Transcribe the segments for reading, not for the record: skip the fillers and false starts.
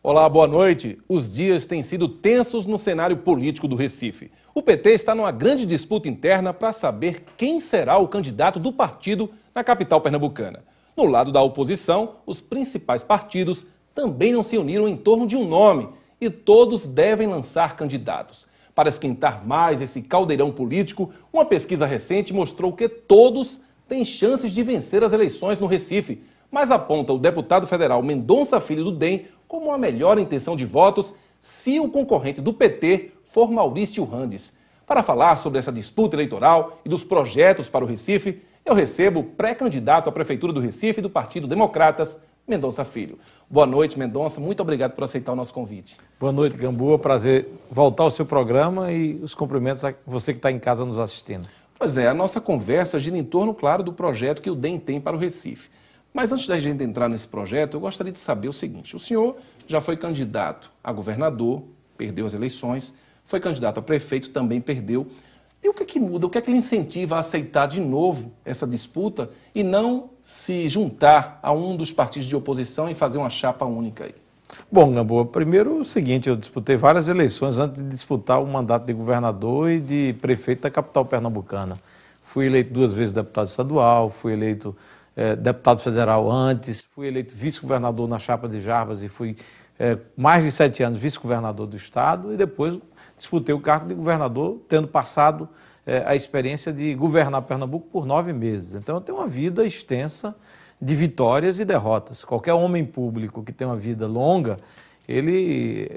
Olá, boa noite. Os dias têm sido tensos no cenário político do Recife. O PT está numa grande disputa interna para saber quem será o candidato do partido na capital pernambucana. No lado da oposição, os principais partidos também não se uniram em torno de um nome e todos devem lançar candidatos. Para esquentar mais esse caldeirão político, uma pesquisa recente mostrou que todos têm chances de vencer as eleições no Recife, mas aponta o deputado federal Mendonça Filho do DEM como a melhor intenção de votos se o concorrente do PT for Maurício Randes. Para falar sobre essa disputa eleitoral e dos projetos para o Recife, eu recebo o pré-candidato à Prefeitura do Recife do Partido Democratas, Mendonça Filho. Boa noite, Mendonça. Muito obrigado por aceitar o nosso convite. Boa noite, Gamboa. Prazer voltar ao seu programa e os cumprimentos a você que está em casa nos assistindo. Pois é, a nossa conversa gira em torno, claro, do projeto que o DEM tem para o Recife. Mas antes da gente entrar nesse projeto, eu gostaria de saber o seguinte. O senhor já foi candidato a governador, perdeu as eleições, foi candidato a prefeito, também perdeu. E o que é que muda? O que é que lhe incentiva a aceitar de novo essa disputa e não se juntar a um dos partidos de oposição e fazer uma chapa única aí? Bom, Gamboa, primeiro o seguinte, eu disputei várias eleições antes de disputar o mandato de governador e de prefeito da capital pernambucana. Fui eleito 2 vezes deputado estadual, fui eleito deputado federal antes, fui eleito vice-governador na chapa de Jarbas e fui mais de 7 anos vice-governador do estado e depois disputei o cargo de governador, tendo passado a experiência de governar Pernambuco por 9 meses. Então eu tenho uma vida extensa de vitórias e derrotas. Qualquer homem público que tem uma vida longa, ele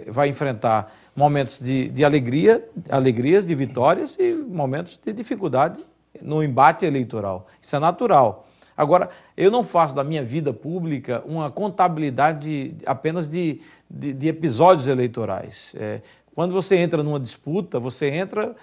vai enfrentar momentos de alegrias, de vitórias e momentos de dificuldade no embate eleitoral. Isso é natural. Agora, eu não faço da minha vida pública uma contabilidade apenas de episódios eleitorais. Quando você entra numa disputa, você entra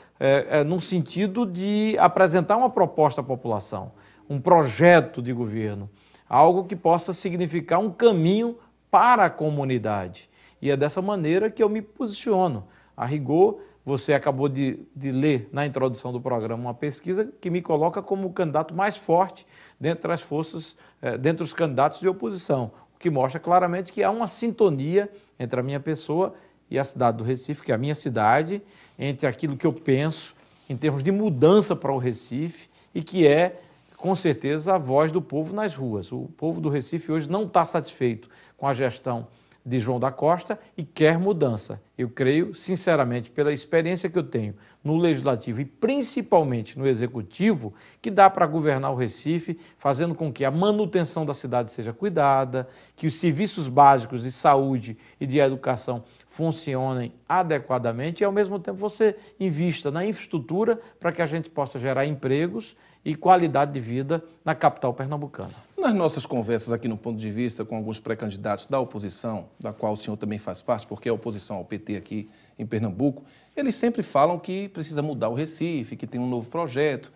num sentido de apresentar uma proposta à população, um projeto de governo, algo que possa significar um caminho para a comunidade. E é dessa maneira que eu me posiciono. A rigor, você acabou de ler na introdução do programa uma pesquisa que me coloca como o candidato mais forte dentre as forças, dentre os candidatos de oposição, o que mostra claramente que há uma sintonia entre a minha pessoa e a cidade do Recife, que é a minha cidade, entre aquilo que eu penso em termos de mudança para o Recife e que é, com certeza, a voz do povo nas ruas. O povo do Recife hoje não está satisfeito com a gestão de João da Costa e quer mudança. Eu creio, sinceramente, pela experiência que eu tenho no Legislativo e principalmente no Executivo, que dá para governar o Recife, fazendo com que a manutenção da cidade seja cuidada, que os serviços básicos de saúde e de educação funcionem adequadamente e, ao mesmo tempo, você invista na infraestrutura para que a gente possa gerar empregos e qualidade de vida na capital pernambucana. Nas nossas conversas aqui no Ponto de Vista com alguns pré-candidatos da oposição, da qual o senhor também faz parte, porque é a oposição ao PT aqui em Pernambuco, eles sempre falam que precisa mudar o Recife, que tem um novo projeto.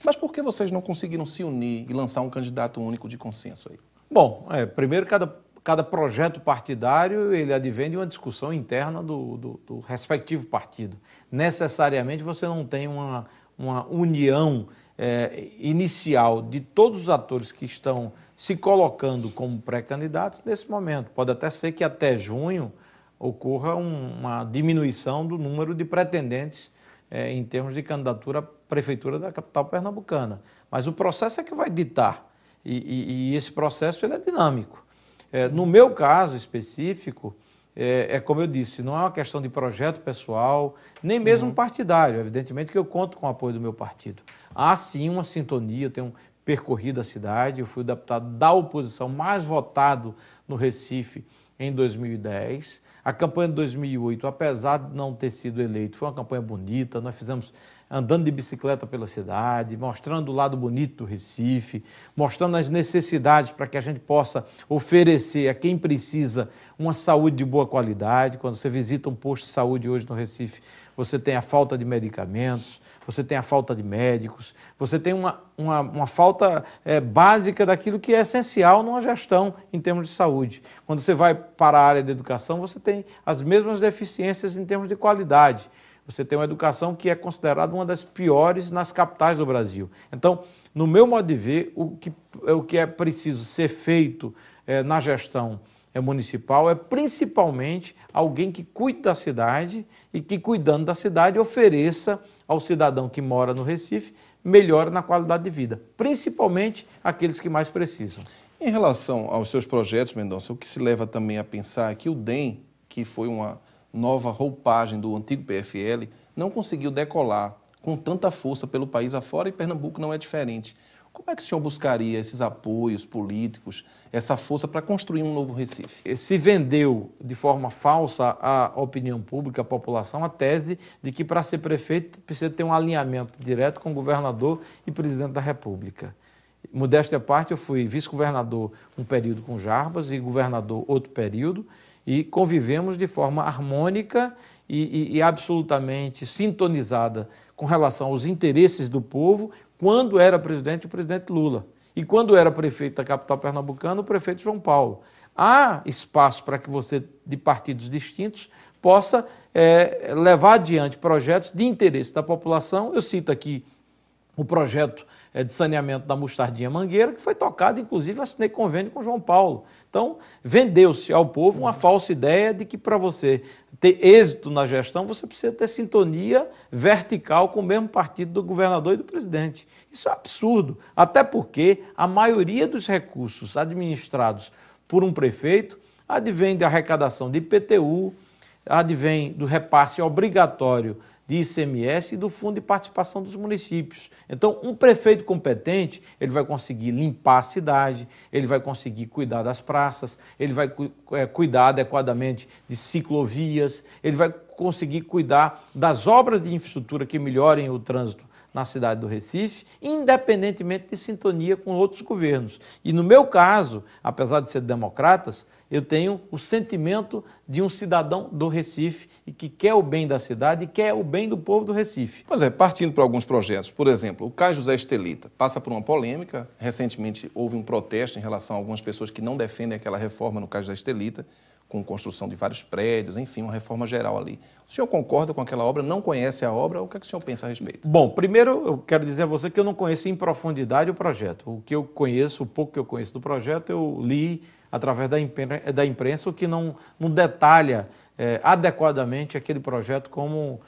Mas por que vocês não conseguiram se unir e lançar um candidato único de consenso aí? Bom, primeiro cada projeto partidário ele advém de uma discussão interna do respectivo partido. Necessariamente você não tem uma união inicial de todos os atores que estão se colocando como pré-candidatos nesse momento. Pode até ser que até junho ocorra uma diminuição do número de pretendentes em termos de candidatura à prefeitura da capital pernambucana. Mas o processo é que vai ditar e esse processo ele é dinâmico. No meu caso específico, como eu disse, não é uma questão de projeto pessoal, nem mesmo partidário. Evidentemente que eu conto com o apoio do meu partido. Há sim uma sintonia, eu tenho percorrido a cidade, eu fui o deputado da oposição mais votado no Recife em 2010. A campanha de 2008, apesar de não ter sido eleito, foi uma campanha bonita, nós fizemos andando de bicicleta pela cidade, mostrando o lado bonito do Recife, mostrando as necessidades para que a gente possa oferecer a quem precisa uma saúde de boa qualidade. Quando você visita um posto de saúde hoje no Recife, você tem a falta de medicamentos, você tem a falta de médicos, você tem uma falta básica daquilo que é essencial numa gestão em termos de saúde. Quando você vai para a área da educação, você tem as mesmas deficiências em termos de qualidade. Você tem uma educação que é considerada uma das piores nas capitais do Brasil. Então, no meu modo de ver, o que é preciso ser feito na gestão municipal é principalmente alguém que cuide da cidade e que, cuidando da cidade, ofereça ao cidadão que mora no Recife melhora na qualidade de vida, principalmente aqueles que mais precisam. Em relação aos seus projetos, Mendonça, o que se leva também a pensar é que o DEM, que foi uma nova roupagem do antigo PFL, não conseguiu decolar com tanta força pelo país afora e Pernambuco não é diferente. Como é que o senhor buscaria esses apoios políticos, essa força para construir um novo Recife? Se vendeu de forma falsa à opinião pública, à população, a tese de que para ser prefeito precisa ter um alinhamento direto com o governador e presidente da República. Modéstia à parte, eu fui vice-governador um período com Jarbas e governador outro período e convivemos de forma harmônica e absolutamente sintonizada com relação aos interesses do povo quando era presidente o presidente Lula e quando era prefeito da capital pernambucana o prefeito João Paulo. Há espaço para que você, de partidos distintos, possa levar adiante projetos de interesse da população. Eu cito aqui o projeto de saneamento da Mostardinha Mangueira, que foi tocado, inclusive, assinei convênio com João Paulo. Então, vendeu-se ao povo uma falsa ideia de que para você ter êxito na gestão, você precisa ter sintonia vertical com o mesmo partido do governador e do presidente. Isso é um absurdo, até porque a maioria dos recursos administrados por um prefeito advém da arrecadação de IPTU, advém do repasse obrigatório de ICMS e do Fundo de Participação dos Municípios. Então, um prefeito competente, ele vai conseguir limpar a cidade, ele vai conseguir cuidar das praças, ele vai cuidar adequadamente de ciclovias, ele vai conseguir cuidar das obras de infraestrutura que melhorem o trânsito na cidade do Recife, independentemente de sintonia com outros governos. E no meu caso, apesar de ser democratas, eu tenho o sentimento de um cidadão do Recife e que quer o bem da cidade e quer o bem do povo do Recife. Pois é, partindo para alguns projetos, por exemplo, o Cais José Estelita passa por uma polêmica. Recentemente houve um protesto em relação a algumas pessoas que não defendem aquela reforma no Cais José Estelita, com construção de vários prédios, enfim, uma reforma geral ali. O senhor concorda com aquela obra, não conhece a obra? O que é que o senhor pensa a respeito? Bom, primeiro eu quero dizer a você que eu não conheço em profundidade o projeto. O que eu conheço, o pouco que eu conheço do projeto, eu li através da imprensa, o que não detalha adequadamente aquele projeto como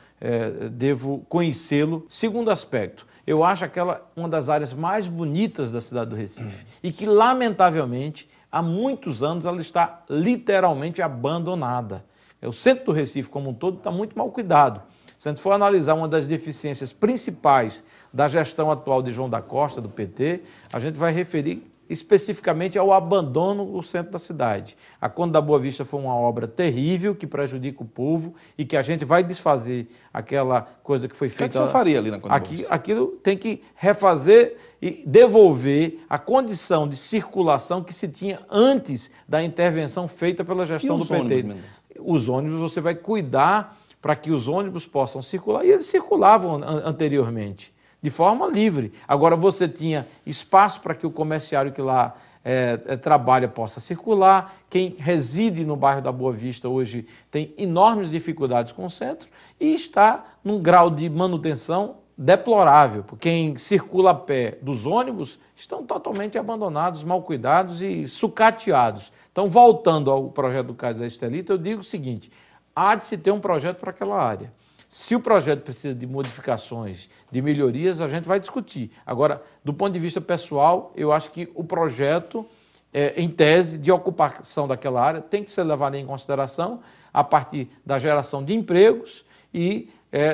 devo conhecê-lo. Segundo aspecto, eu acho aquela uma das áreas mais bonitas da cidade do Recife e que, lamentavelmente, há muitos anos ela está literalmente abandonada. O centro do Recife como um todo está muito mal cuidado. Se a gente for analisar uma das deficiências principais da gestão atual de João da Costa, do PT, a gente vai referir especificamente ao abandono do centro da cidade. A Conde da Boa Vista foi uma obra terrível que prejudica o povo e que a gente vai desfazer aquela coisa que foi feita. O que é que o senhor faria ali na Conde da Boa Vista? Aquilo tem que refazer e devolver a condição de circulação que se tinha antes da intervenção feita pela gestão do PT. Os ônibus você vai cuidar para que os ônibus possam circular, e eles circulavam anteriormente de forma livre. Agora você tinha espaço para que o comerciário que lá trabalha possa circular. Quem reside no bairro da Boa Vista hoje tem enormes dificuldades com o centro e está num grau de manutenção deplorável. Quem circula a pé dos ônibus estão totalmente abandonados, mal cuidados e sucateados. Então, voltando ao projeto do Cais da Estelita, eu digo o seguinte: há de se ter um projeto para aquela área. Se o projeto precisa de modificações, de melhorias, a gente vai discutir. Agora, do ponto de vista pessoal, eu acho que o projeto, em tese, de ocupação daquela área, tem que ser levado em consideração a partir da geração de empregos e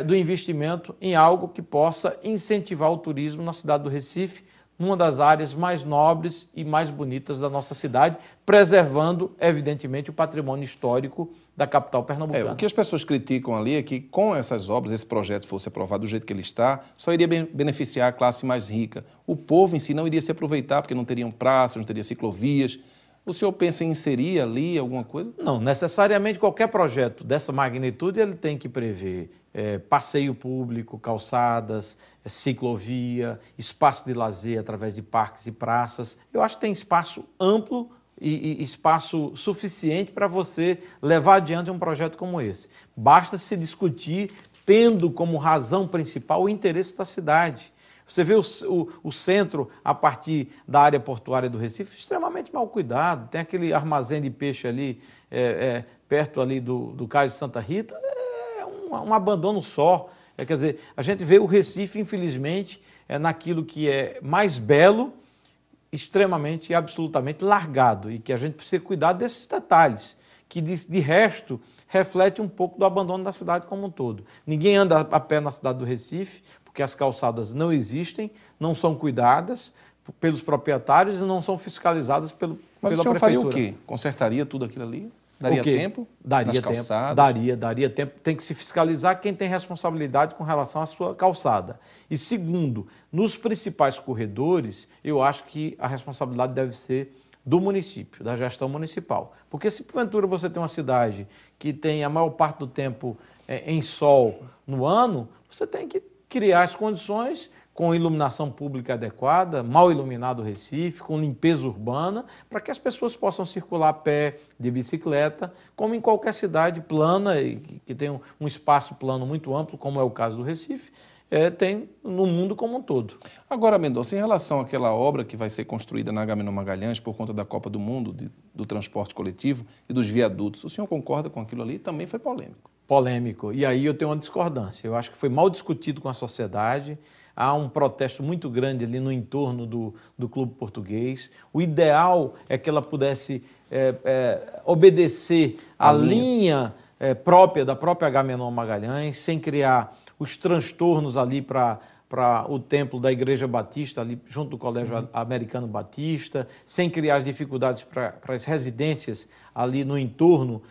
do investimento em algo que possa incentivar o turismo na cidade do Recife, numa das áreas mais nobres e mais bonitas da nossa cidade, preservando, evidentemente, o patrimônio histórico da capital pernambucana. O que as pessoas criticam ali é que, com essas obras, esse projeto fosse aprovado do jeito que ele está, só iria beneficiar a classe mais rica. O povo em si não iria se aproveitar, porque não teriam praças, não teria ciclovias. O senhor pensa em inserir ali alguma coisa? Não, necessariamente qualquer projeto dessa magnitude ele tem que prever passeio público, calçadas, ciclovia, espaço de lazer através de parques e praças. Eu acho que tem espaço amplo e espaço suficiente para você levar adiante um projeto como esse. Basta se discutir tendo como razão principal o interesse da cidade. Você vê o centro, a partir da área portuária do Recife, extremamente mal cuidado. Tem aquele armazém de peixe ali, perto ali do Cais de Santa Rita, é um abandono só. Quer dizer, a gente vê o Recife, infelizmente, naquilo que é mais belo, extremamente e absolutamente largado, e que a gente precisa cuidar desses detalhes, que de resto reflete um pouco do abandono da cidade como um todo. Ninguém anda a pé na cidade do Recife, porque as calçadas não existem, não são cuidadas pelos proprietários e não são fiscalizadas pela prefeitura. Mas o senhor faria o quê? Consertaria tudo aquilo ali? Daria tempo? Daria tempo. Daria tempo. Tem que se fiscalizar quem tem responsabilidade com relação à sua calçada. E segundo, nos principais corredores, eu acho que a responsabilidade deve ser do município, da gestão municipal. Porque se porventura você tem uma cidade que tem a maior parte do tempo em sol no ano, você tem que criar as condições com iluminação pública adequada, mal iluminado o Recife, com limpeza urbana, para que as pessoas possam circular a pé, de bicicleta, como em qualquer cidade plana, e que tem um espaço plano muito amplo, como é o caso do Recife, tem no mundo como um todo. Agora, Mendonça, em relação àquela obra que vai ser construída na Agamenon Magalhães por conta da Copa do Mundo, do transporte coletivo e dos viadutos, o senhor concorda com aquilo ali? Também foi polêmico. Polêmico. E aí eu tenho uma discordância. Eu acho que foi mal discutido com a sociedade. Há um protesto muito grande ali no entorno do Clube Português. O ideal é que ela pudesse obedecer à linha própria da própria Agamenon Magalhães, sem criar os transtornos ali para o templo da Igreja Batista, ali junto do Colégio Americano Batista, sem criar as dificuldades para as residências ali no entorno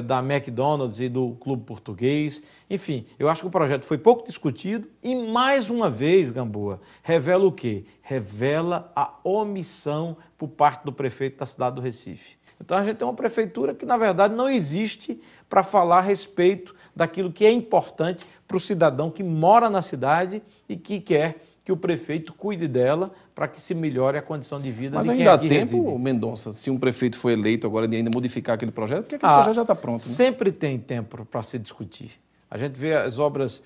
da McDonald's e do Clube Português. Enfim, eu acho que o projeto foi pouco discutido e, mais uma vez, Gamboa, revela o quê? Revela a omissão por parte do prefeito da cidade do Recife. Então, a gente tem uma prefeitura que, na verdade, não existe para falar a respeito daquilo que é importante para o cidadão que mora na cidade e que quer que o prefeito cuide dela para que se melhore a condição de vida de quem aqui reside. Mas ainda há tempo, Mendonça, se um prefeito foi eleito agora de ainda modificar aquele projeto, porque aquele projeto já está pronto. Né? Sempre tem tempo para se discutir. A gente vê as obras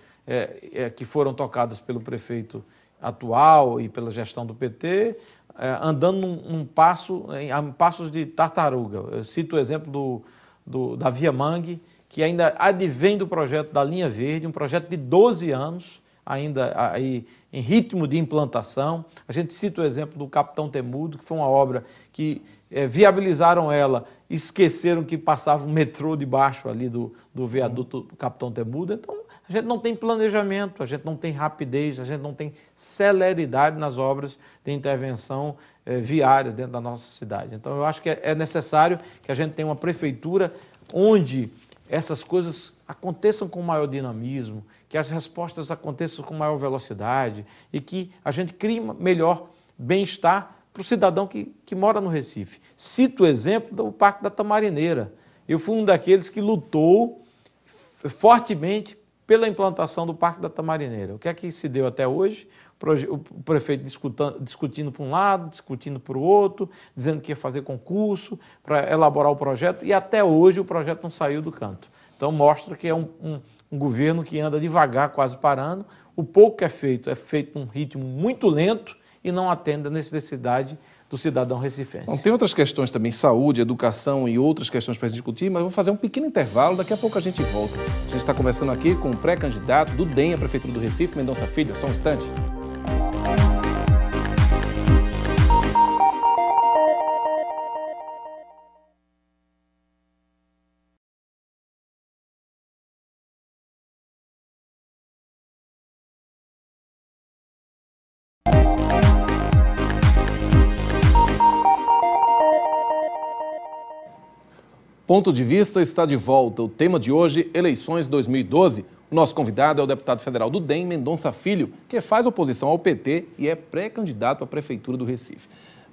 que foram tocadas pelo prefeito atual e pela gestão do PT, andando em passos de tartaruga. Eu cito o exemplo da Via Mangue, que ainda advém do projeto da Linha Verde, um projeto de 12 anos, ainda aí em ritmo de implantação. A gente cita o exemplo do Capitão Temudo, que foi uma obra que viabilizaram ela, esqueceram que passava um metrô debaixo ali do viaduto do Capitão Temudo. Então, a gente não tem planejamento, a gente não tem rapidez, a gente não tem celeridade nas obras de intervenção viária dentro da nossa cidade. Então, eu acho que é necessário que a gente tenha uma prefeitura onde essas coisas aconteçam com maior dinamismo, que as respostas aconteçam com maior velocidade e que a gente crie melhor bem-estar para o cidadão que mora no Recife. Cito o exemplo do Parque da Tamarineira. Eu fui um daqueles que lutou fortemente pela implantação do Parque da Tamarineira. O que é que se deu até hoje? O prefeito discutindo por um lado, discutindo por outro, dizendo que ia fazer concurso para elaborar o projeto, e até hoje o projeto não saiu do canto. Então mostra que é um governo que anda devagar, quase parando. O pouco que é feito num ritmo muito lento e não atende à necessidade do cidadão recifense. Bom, tem outras questões também, saúde, educação e outras questões para discutir, mas eu vou fazer um pequeno intervalo, daqui a pouco a gente volta. A gente está conversando aqui com o pré-candidato do DEM à Prefeitura do Recife, Mendonça Filho. Só um instante. Ponto de Vista está de volta. O tema de hoje, eleições 2012. O nosso convidado é o deputado federal do DEM, Mendonça Filho, que faz oposição ao PT e é pré-candidato à Prefeitura do Recife.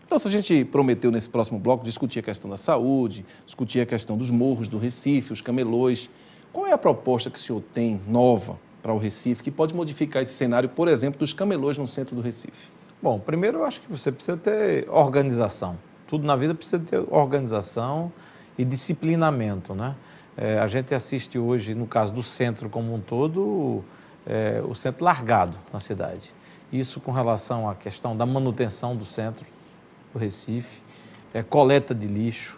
Então, se a gente prometeu nesse próximo bloco discutir a questão da saúde, discutir a questão dos morros do Recife, os camelôs, qual é a proposta que o senhor tem nova para o Recife que pode modificar esse cenário, por exemplo, dos camelôs no centro do Recife? Bom, primeiro eu acho que você precisa ter organização. Tudo na vida precisa ter organização e disciplinamento, né? A gente assiste hoje, no caso do centro como um todo, o centro largado na cidade. isso com relação à questão da manutenção do centro do Recife, coleta de lixo,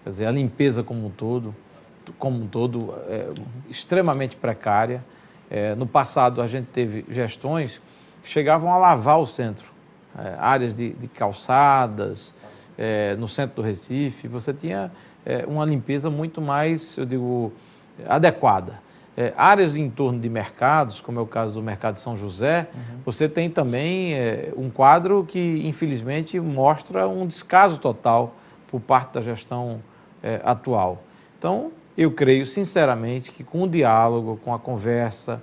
quer dizer, a limpeza como um todo extremamente precária. No passado, a gente teve gestões que chegavam a lavar o centro, áreas de calçadas, no centro do Recife, você tinha uma limpeza muito mais, eu digo, adequada. Áreas em torno de mercados, como é o caso do Mercado de São José, você tem também um quadro que, infelizmente, mostra um descaso total por parte da gestão atual. Então, eu creio, sinceramente, que com o diálogo, com a conversa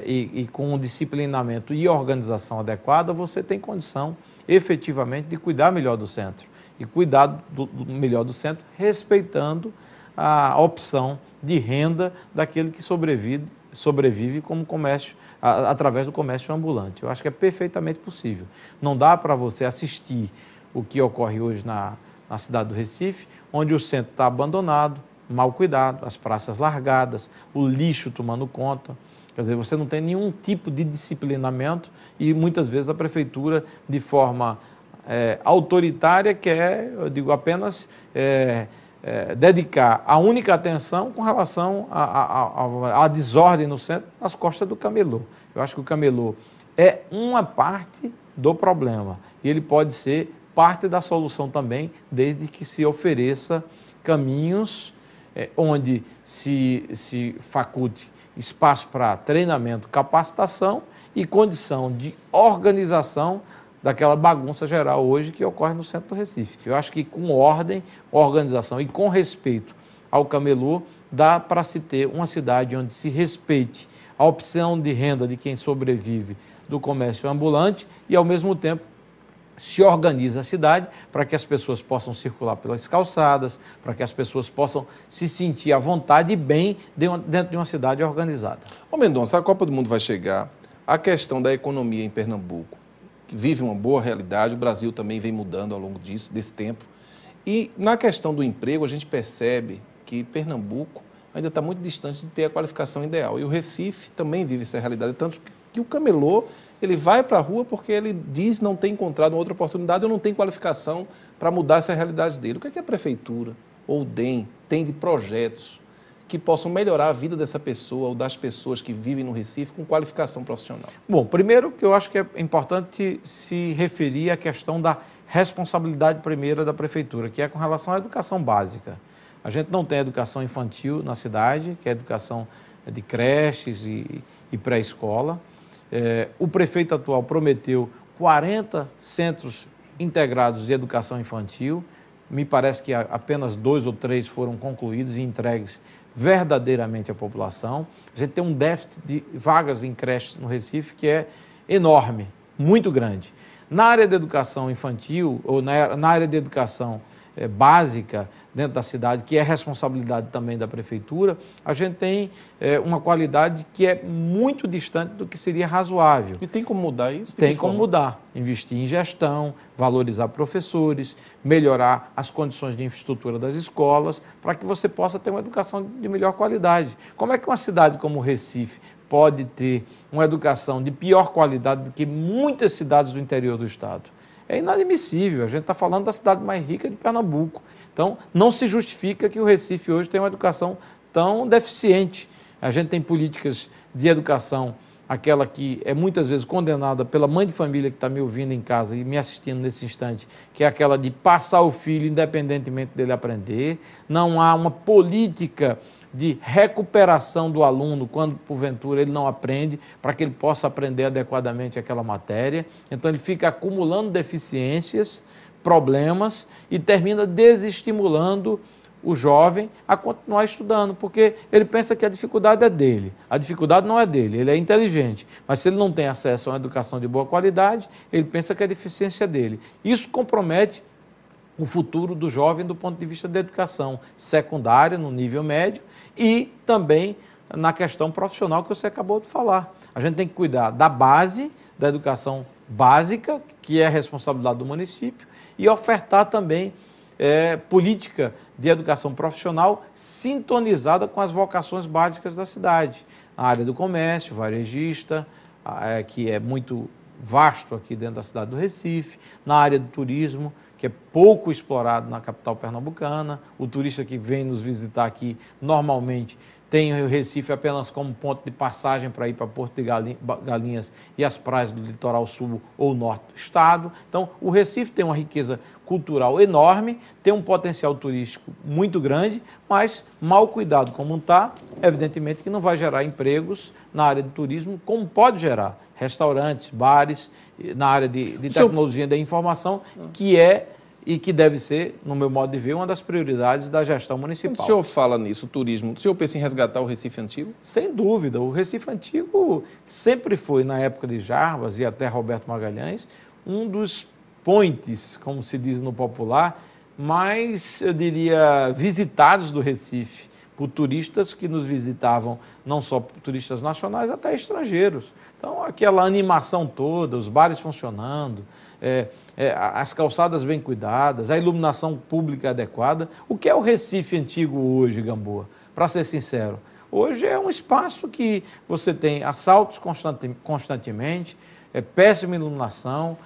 e com o disciplinamento e organização adequada, você tem condição, efetivamente, de cuidar melhor do centro. E cuidar melhor do centro, respeitando a opção de renda daquele que sobrevive como comércio, através do comércio ambulante. Eu acho que é perfeitamente possível. Não dá para você assistir o que ocorre hoje na cidade do Recife, onde o centro está abandonado, mal cuidado, as praças largadas, o lixo tomando conta. Quer dizer, você não tem nenhum tipo de disciplinamento e muitas vezes a prefeitura, de forma autoritária, quer, eu digo, apenas dedicar a única atenção com relação à desordem no centro, nas costas do camelô. Eu acho que o camelô é uma parte do problema e ele pode ser parte da solução também, desde que se ofereça caminhos onde se faculte espaço para treinamento, capacitação e condição de organização daquela bagunça geral hoje que ocorre no centro do Recife. Eu acho que com ordem, organização e com respeito ao camelô, dá para se ter uma cidade onde se respeite a opção de renda de quem sobrevive do comércio ambulante e, ao mesmo tempo, se organiza a cidade para que as pessoas possam circular pelas calçadas, para que as pessoas possam se sentir à vontade e bem dentro de uma cidade organizada. Ô Mendonça, a Copa do Mundo vai chegar, a questão da economia em Pernambuco, que vive uma boa realidade, o Brasil também vem mudando ao longo desse tempo. E na questão do emprego, a gente percebe que Pernambuco ainda está muito distante de ter a qualificação ideal. E o Recife também vive essa realidade, tanto que o camelô, ele vai para a rua porque ele diz não ter encontrado uma outra oportunidade ou não tem qualificação para mudar essa realidade dele. O que é que a prefeitura ou o DEM tem de projetos que possam melhorar a vida dessa pessoa ou das pessoas que vivem no Recife com qualificação profissional? Bom, primeiro que eu acho que é importante se referir à questão da responsabilidade primeira da prefeitura, que é com relação à educação básica. A gente não tem educação infantil na cidade, que é educação de creches e pré-escola. O prefeito atual prometeu 40 centros integrados de educação infantil. Me parece que apenas 2 ou 3 foram concluídos e entregues verdadeiramente à população. A gente tem um déficit de vagas em creches no Recife que é enorme, muito grande. Na área de educação infantil, ou na área de educação básica dentro da cidade, que é responsabilidade também da prefeitura, a gente tem uma qualidade que é muito distante do que seria razoável. E tem como mudar isso? Tem como mudar. Investir em gestão, valorizar professores, melhorar as condições de infraestrutura das escolas, para que você possa ter uma educação de melhor qualidade. Como é que uma cidade como o Recife pode ter uma educação de pior qualidade do que muitas cidades do interior do estado? É inadmissível. A gente está falando da cidade mais rica de Pernambuco. Então, não se justifica que o Recife hoje tenha uma educação tão deficiente. A gente tem políticas de educação, aquela que é muitas vezes condenada pela mãe de família que está me ouvindo em casa e me assistindo nesse instante, que é aquela de passar o filho independentemente dele aprender. Não há uma política de recuperação do aluno quando, porventura, ele não aprende, para que ele possa aprender adequadamente aquela matéria. Então, ele fica acumulando deficiências, problemas e termina desestimulando o jovem a continuar estudando, porque ele pensa que a dificuldade é dele. A dificuldade não é dele, ele é inteligente, mas se ele não tem acesso a uma educação de boa qualidade, ele pensa que a deficiência é dele. Isso compromete o futuro do jovem do ponto de vista da educação secundária, no nível médio, e também na questão profissional que você acabou de falar. A gente tem que cuidar da base, da educação básica, que é a responsabilidade do município, e ofertar também política de educação profissional sintonizada com as vocações básicas da cidade. A área do comércio, varejista, que é muito vasto aqui dentro da cidade do Recife, na área do turismo, que é pouco explorado na capital pernambucana. O turista que vem nos visitar aqui, normalmente, tem o Recife apenas como ponto de passagem para ir para Porto de Galinhas e as praias do litoral sul ou norte do estado. Então, o Recife tem uma riqueza cultural enorme, tem um potencial turístico muito grande, mas mal cuidado como está, evidentemente que não vai gerar empregos na área do turismo, como pode gerar restaurantes, bares, na área de tecnologia da informação, que é e que deve ser, no meu modo de ver, uma das prioridades da gestão municipal. Quando o senhor fala nisso, turismo, o senhor pensa em resgatar o Recife Antigo? Sem dúvida. O Recife Antigo sempre foi, na época de Jarbas e até Roberto Magalhães, um dos points, como se diz no popular, mais, eu diria, visitados do Recife, por turistas que nos visitavam, não só turistas nacionais, até estrangeiros. Então, aquela animação toda, os bares funcionando, as calçadas bem cuidadas, a iluminação pública adequada. O que é o Recife Antigo hoje, Gamboa? Para ser sincero, hoje é um espaço que você tem assaltos constantemente, péssima iluminação,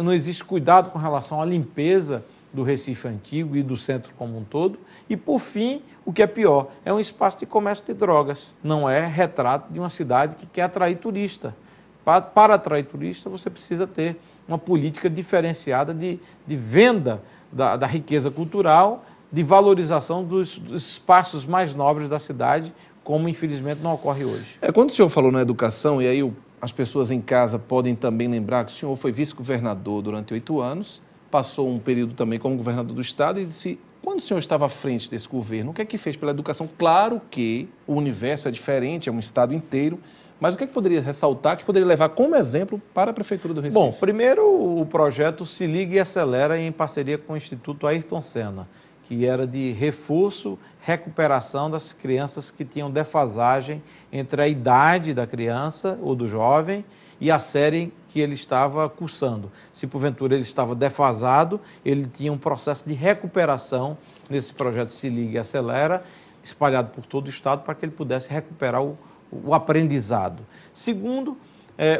não existe cuidado com relação à limpeza do Recife Antigo e do centro como um todo. E, por fim, o que é pior, é um espaço de comércio de drogas. Não é retrato de uma cidade que quer atrair turista. Para atrair turista, você precisa ter uma política diferenciada de venda da riqueza cultural, de valorização dos espaços mais nobres da cidade, como infelizmente não ocorre hoje. Quando o senhor falou na educação, e aí as pessoas em casa podem também lembrar que o senhor foi vice-governador durante 8 anos, passou um período também como governador do estado e disse, quando o senhor estava à frente desse governo, o que é que fez pela educação? Claro que o universo é diferente, é um estado inteiro, mas o que é que poderia ressaltar, que poderia levar como exemplo para a Prefeitura do Recife? Bom, primeiro o projeto Se Liga e Acelera em parceria com o Instituto Ayrton Senna, que era de reforço, recuperação das crianças que tinham defasagem entre a idade da criança ou do jovem e a série que ele estava cursando. Se porventura ele estava defasado, ele tinha um processo de recuperação nesse projeto Se Liga e Acelera, espalhado por todo o estado, para que ele pudesse recuperar o aprendizado. Segundo,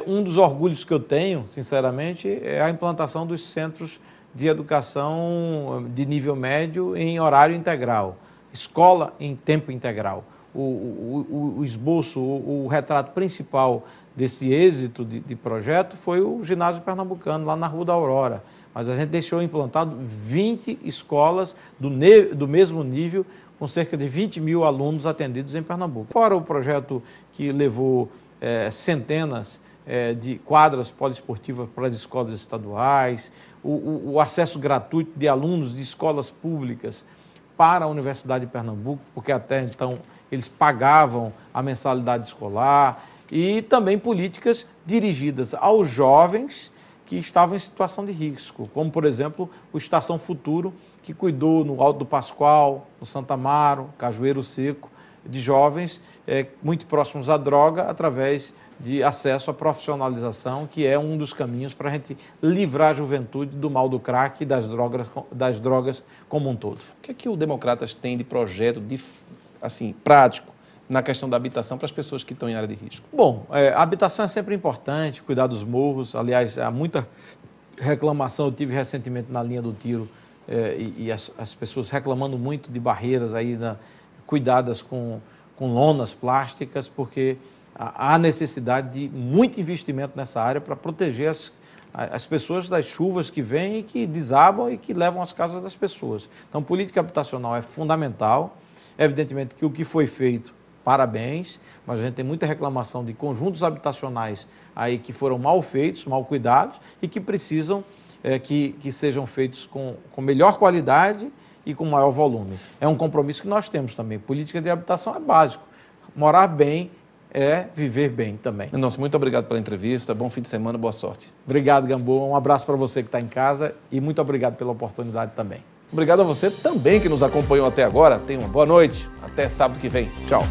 um dos orgulhos que eu tenho, sinceramente, é a implantação dos centros de educação de nível médio em horário integral, escola em tempo integral. O esboço, o retrato principal desse êxito de projeto foi o ginásio pernambucano, lá na Rua da Aurora. Mas a gente deixou implantado 20 escolas do mesmo nível, com cerca de 20 mil alunos atendidos em Pernambuco. Fora o projeto que levou centenas de quadras poliesportivas para as escolas estaduais, o acesso gratuito de alunos de escolas públicas para a Universidade de Pernambuco, porque até então eles pagavam a mensalidade escolar, e também políticas dirigidas aos jovens que estavam em situação de risco, como, por exemplo, o Estação Futuro, que cuidou no Alto do Pascoal, no Santa Amaro, Cajueiro Seco, de jovens muito próximos à droga, através de acesso à profissionalização, que é um dos caminhos para a gente livrar a juventude do mal do crack e das drogas como um todo. O que é que o Democratas tem de projeto prático na questão da habitação para as pessoas que estão em área de risco? Bom, a habitação é sempre importante, cuidar dos morros. Aliás, há muita reclamação, eu tive recentemente na linha do tiro, e as pessoas reclamando muito de barreiras aí, cuidadas com lonas plásticas, porque há necessidade de muito investimento nessa área para proteger as pessoas das chuvas que vêm e que desabam e que levam as casas das pessoas. Então, política habitacional é fundamental. Evidentemente que o que foi feito, parabéns, mas a gente tem muita reclamação de conjuntos habitacionais aí que foram mal feitos, mal cuidados e que precisam que sejam feitos com melhor qualidade e com maior volume. É um compromisso que nós temos também. Política de habitação é básico. Morar bem é viver bem também. Nossa, muito obrigado pela entrevista, bom fim de semana, boa sorte. Obrigado, Gamboa, um abraço para você que está em casa e muito obrigado pela oportunidade também. Obrigado a você também que nos acompanhou até agora, tenha uma boa noite, até sábado que vem, tchau.